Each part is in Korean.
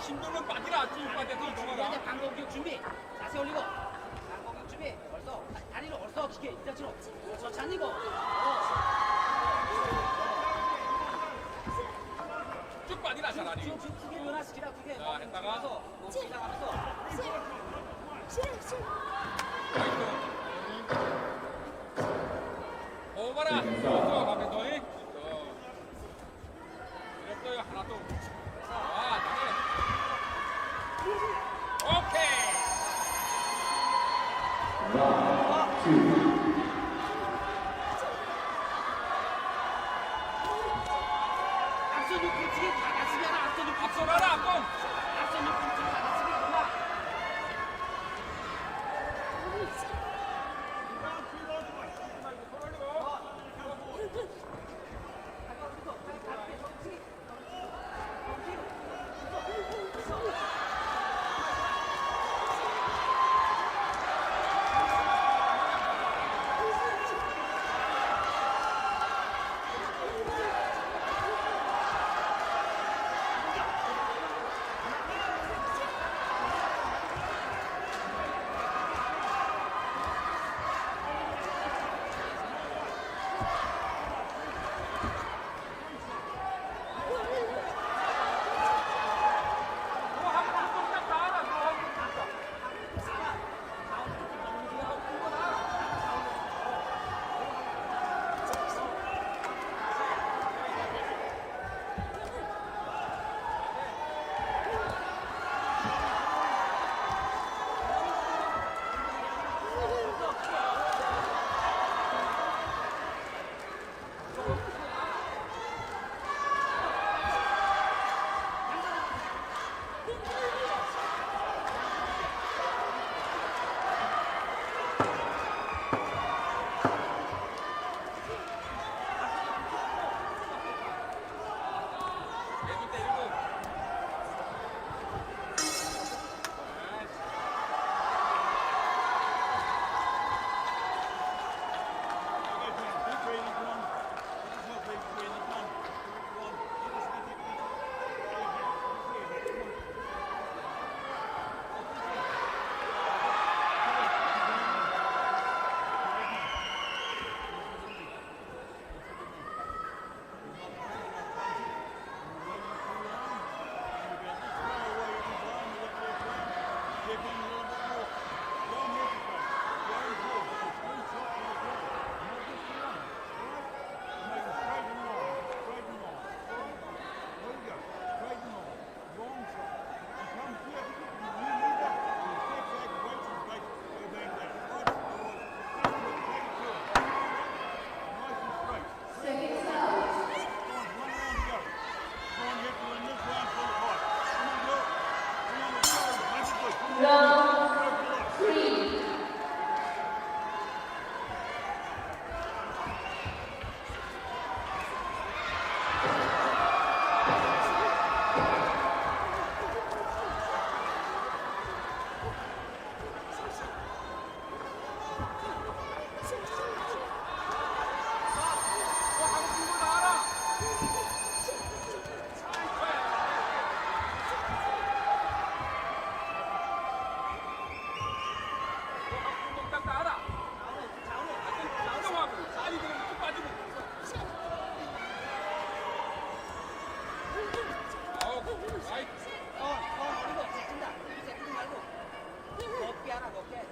힘들면 빠지라. 쭉 빠져서 이동하라. 이제 방공격 준비. 자세 올리고. 방공격 준비. 벌써 다리를 얼써 깊게 이자처럼. 그렇죠. 찬이고. 쭉 빠지라 차라리. 지금 크게 변화시키라 크게. 자, 했다가. 시작하면서. 오바라. 좋아 가면서. 이랬어요. 하나 또. 아, 오케이. 앞선 6분치기 다 같이 가라. 앞선 6분치기. 앞서가라, 앞선. 앞선 6분치기 다 같이 가라.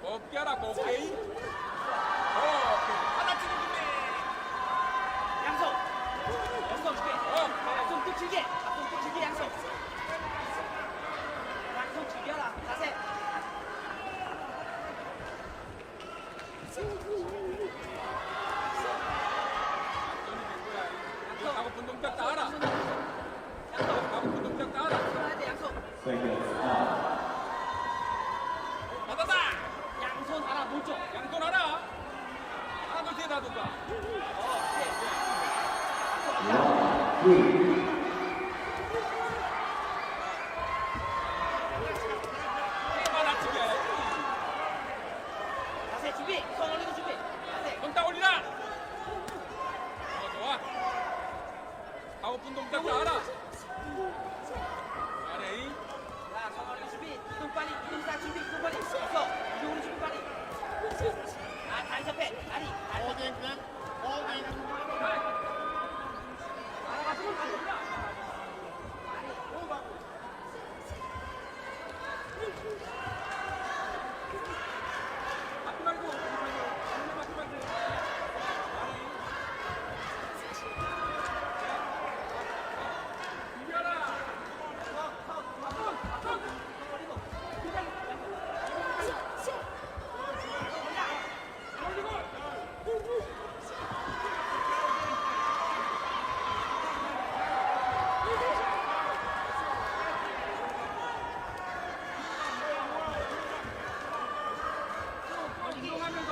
먹기하라 먹기. 하나 찍은 준비. 양손. 양손 줄게. 양손 뚝 길게. 양손 뚝 길게 양손. 양손 길게 하라. 자세. 하고 분동작 다 알아. 하고 분동작 다 알아. 양손. 양손. 받아다. 양손 하나 물죠. 양손 하나. 하나 둘 셋 하든가. 자세 준비. 손 올리고 준비. 자세. 손 딱 올리라. 좋아. 하고 분동작 다 알아. 잘해. 자, 선원이 준비. 이동 빨리. 이동사 준비. 이동 빨리. 어서. 이동훈 준비 빨리. 아, 다리 접해. 다리. 다리 접해. 알아가지고 가자. 맞지 말고, 맞지 말고. 이겨라. 이동하면서.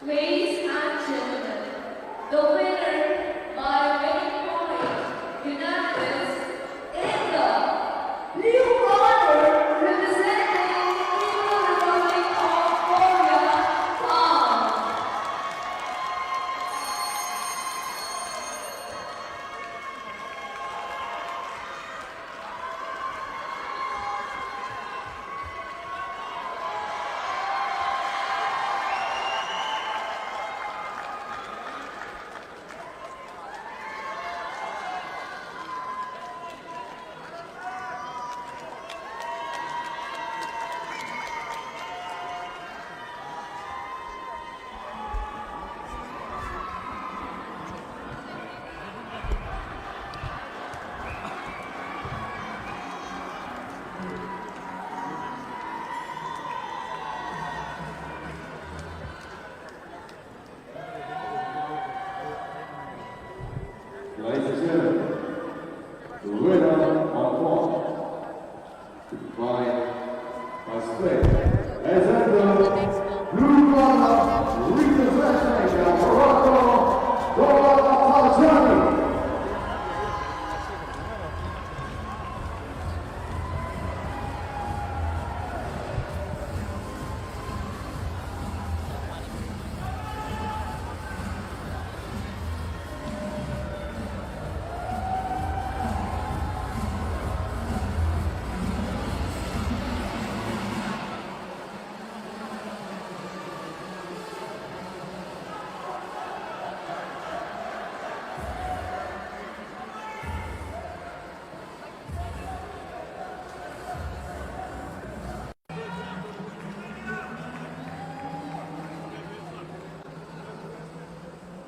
Ladies and gentlemen, the winner by winning point unanimous in the blue corner representing People Republic of Korea, Tom. Ladies and gentlemen, the winner of one by split is in the blue corner, representing Morocco, Dora Tajani.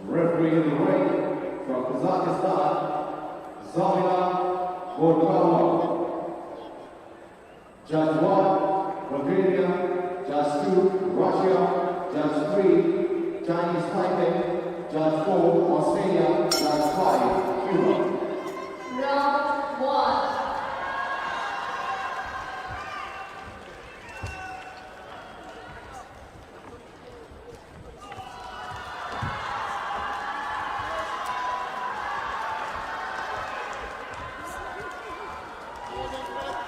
Referee in the ring from Kazakhstan, Zamila Morkava. Judge 1, Bulgaria. Judge 2, Russia. Judge 3, Chinese Taipei. Judge 4, Australia. Judge 5, Cuba. Round 1. 자,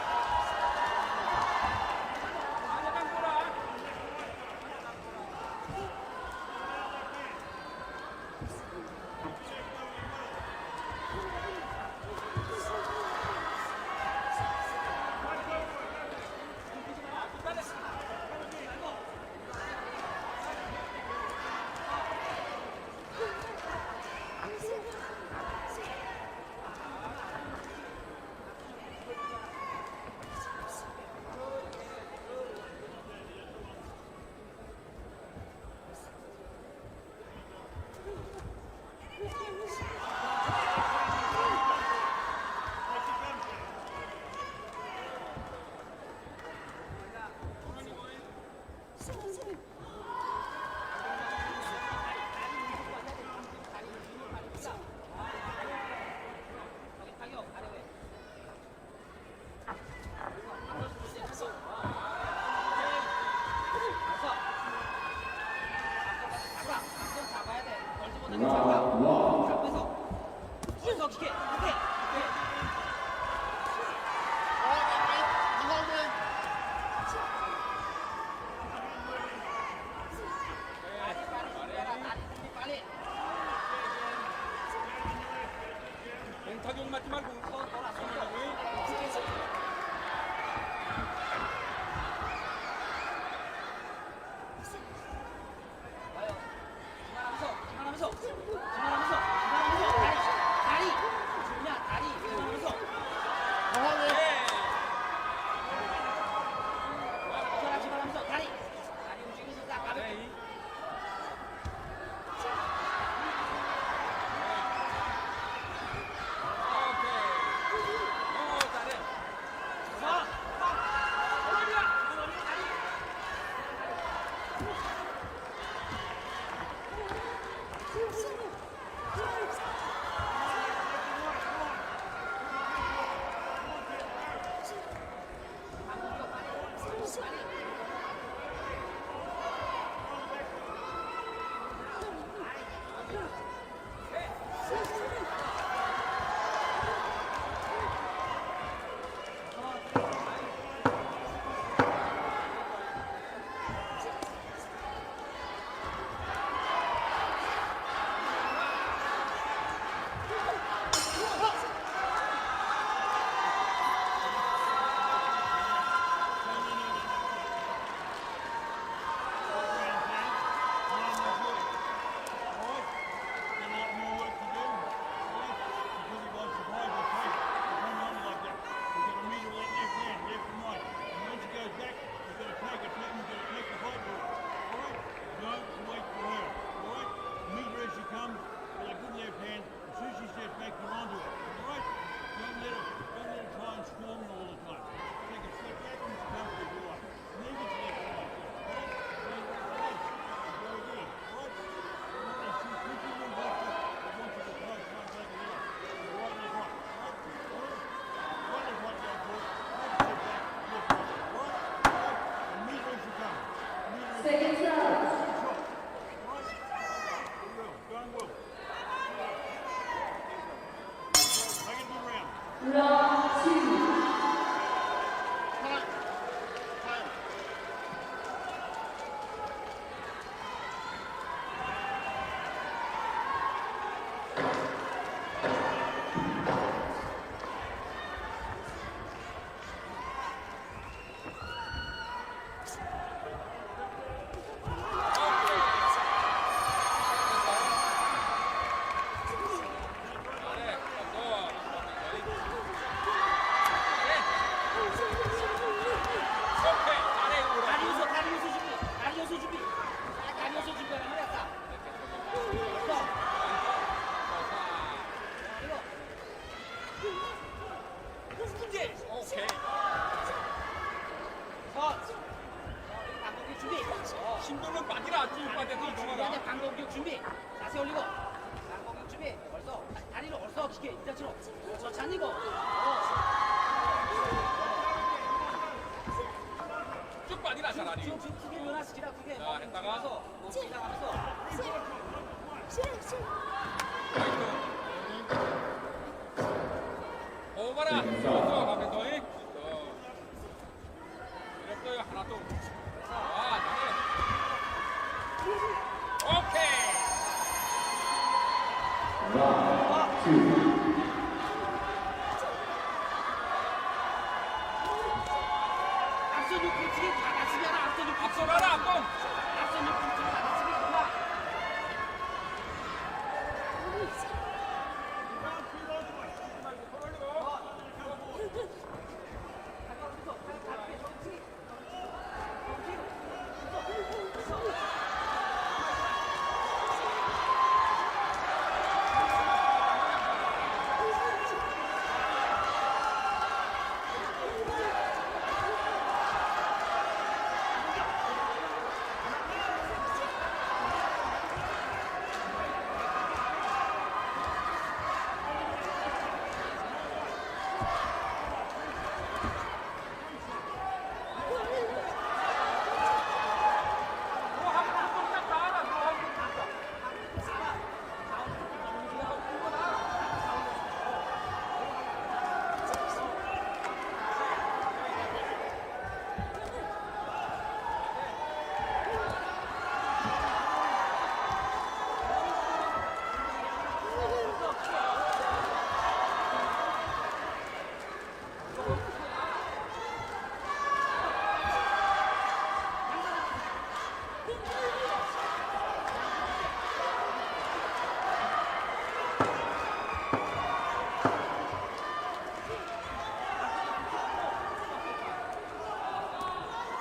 맞지 말고. Second serve. Round 2. 심도는 빠지라. 찌빠져서 동하라. 방공격 준비. 자세 올리고. 방공격 준비. 벌써 다리를 얼썩 쉽게 이자처럼. 저 찬이고. 쭉 빠지라 차라리. 지금 크게 변화시키라 크게. 자, 했다가. 지나가면서. 오바라. 좋아 가면서. 이랬어요. 하나 또. 아, 잘해. 오케이. Round 2. 앞선 6분치기 다 같이 가라. 앞선 6분치기. 앞서가라, 앞선. 앞선 6분치기 다 같이 가라.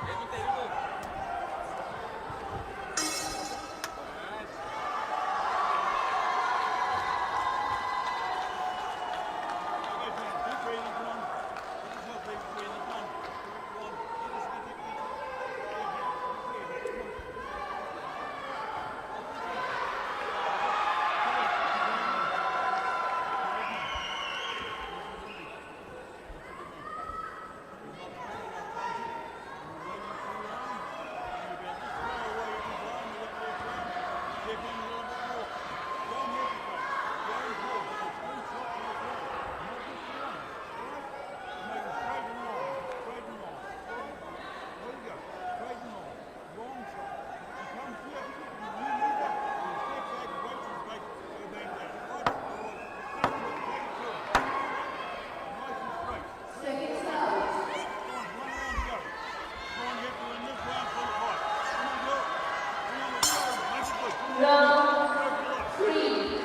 1분 대 1분. Second stop. Round 3.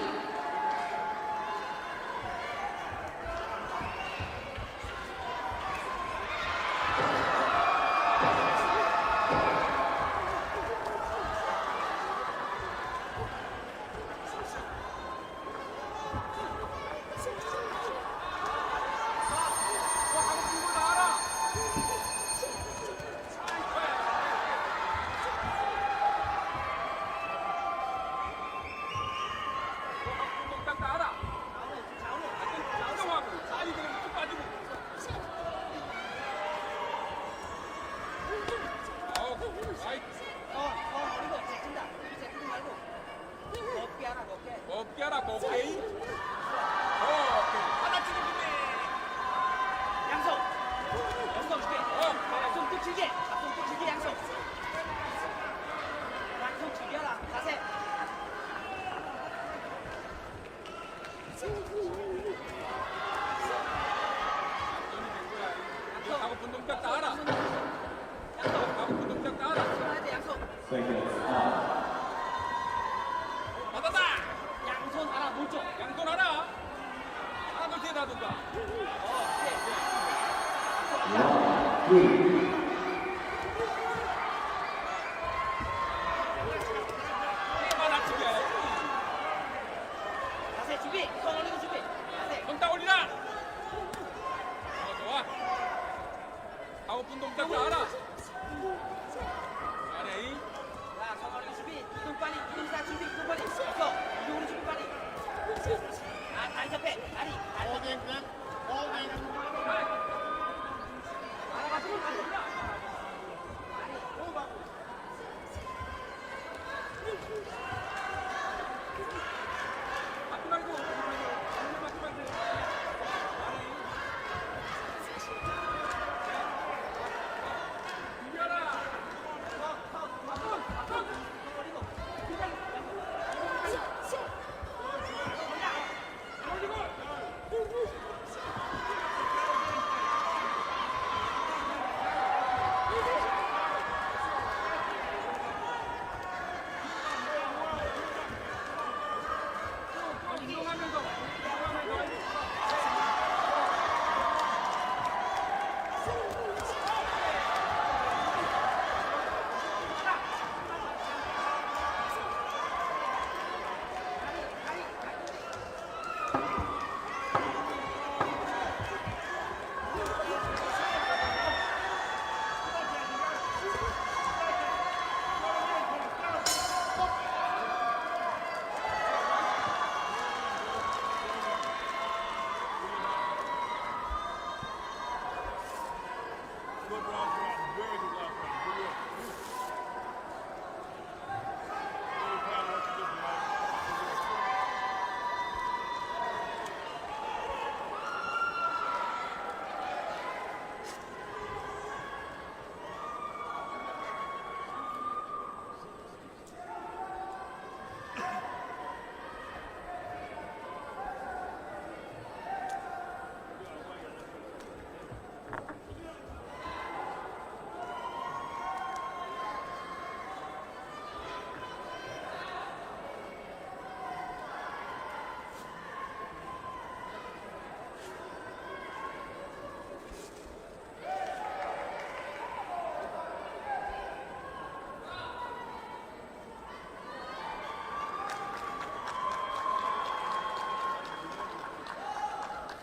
동작 다 알아. 안정하고 사이 그냥 쭉 빠지고. 아이, 버리고 제친다. 제치지 말고. 높게 하나 높게. 먹게 하라, 먹게. 하나 찍어주네. 양손. 양손 줄게. 양손 뚝 길게. 양손 뚝 길게 양손. 양손 길게 하라. 자세. 하고 분 동작 다 알아. 양손. 하고 분 동작 다 알아. 손해야 돼 양손. Seconds out. 받아다. 양손 하나 물쪽. 양손 하나. 하나 둘 뒤에 놔둔다. Round 3. 맞추게. 자세 준비. 손 올리고 준비. 자세. 손딱 올리라. 좋아. 하고 분 동작 다 알아. 잘해. 자, 손 올리고 준비. 이동 빨리. 이동 다 준비. 이동 빨리. 이거. 이동으로 준비 빨리. 다리 접해. 다리. 다리 접해. 알아가지고 가자. 맞지 말고. 맞지 말고. 이겨라. 올리고.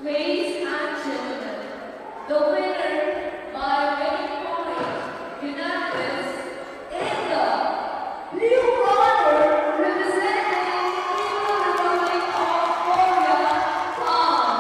Ladies and gentlemen, the winner by winning point unanimous in the blue corner representing People Republic of Korea, Tom.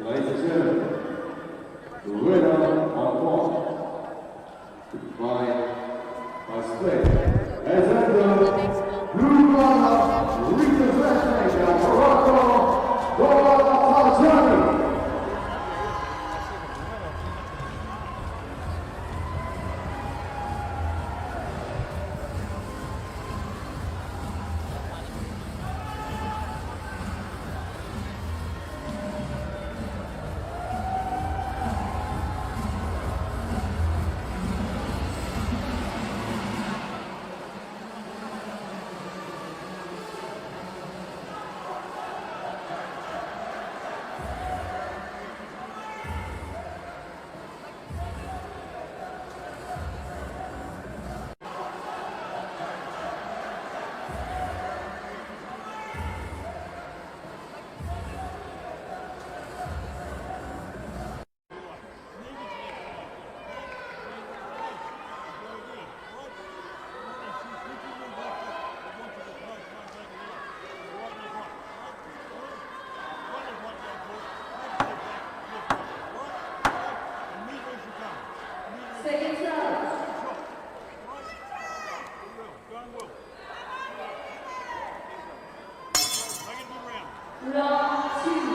Ladies and gentlemen, the winner of one by split is at the blue corner representing Morocco, Gola Tajani. Second serve. Round 2.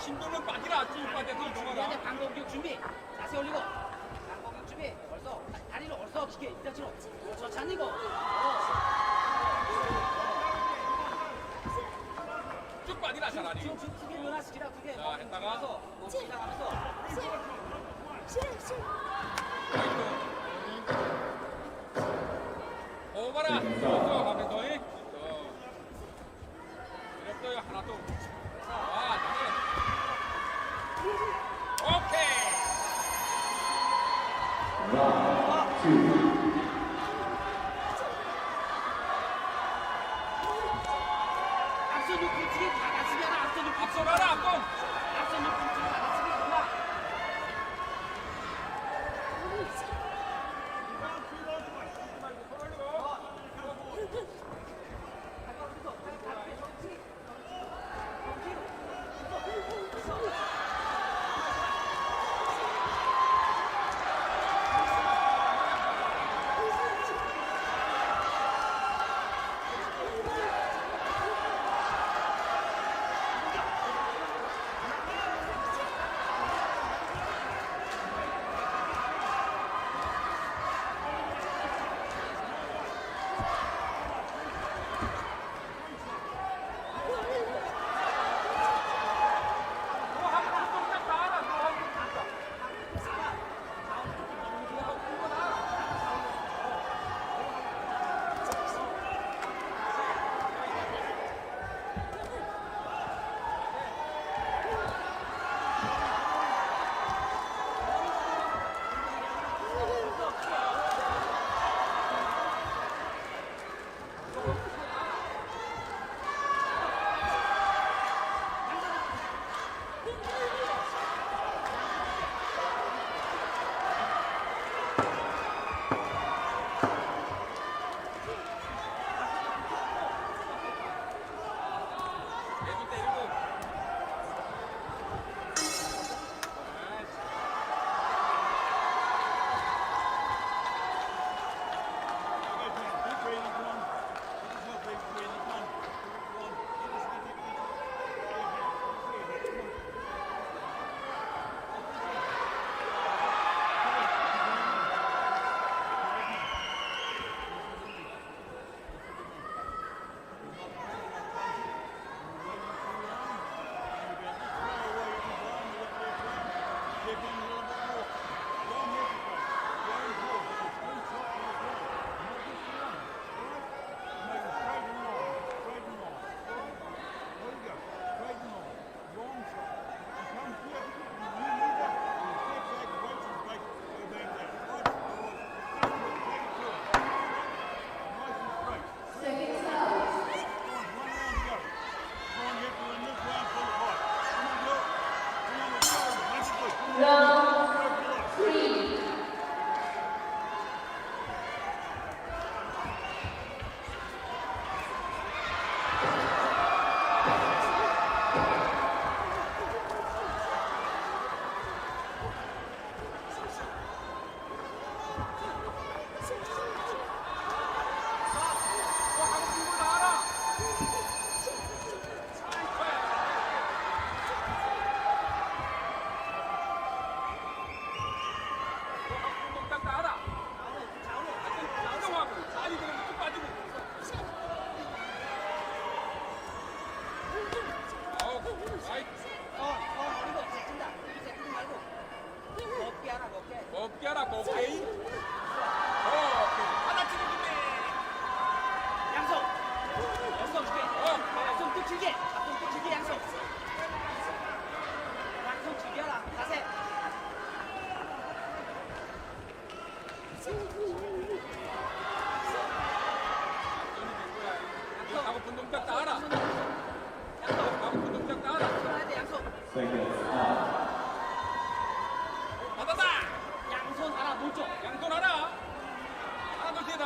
신도는 빠지라 쭉 준비하자. 방공격 준비. 자세 올리고. 방공격 준비. 벌써 다리를 얼써 깊게 이자치로. 저 잔이고. 쭉 빠지라 차라리. 지금 크게 변화시키라 크게. 자, 했다가. 시작하면서. 오바라 가면서 이렇게 하나 또 오케이 Round 2. 앞선 6분치기 다 같이 하라. 앞선 6분치기. 앞서가라 앞선 앞선 6분치기 다 같이 하라.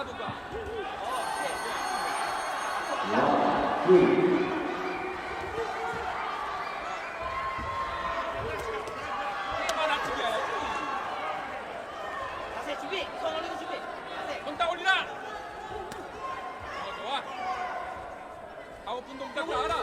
하든가. Round 3. 아, 낮추기 해야지. 자세 준비. 손 올리고 준비. 자세. 손 딱 올리라. 좋아. 하고픈 동작 다 알아.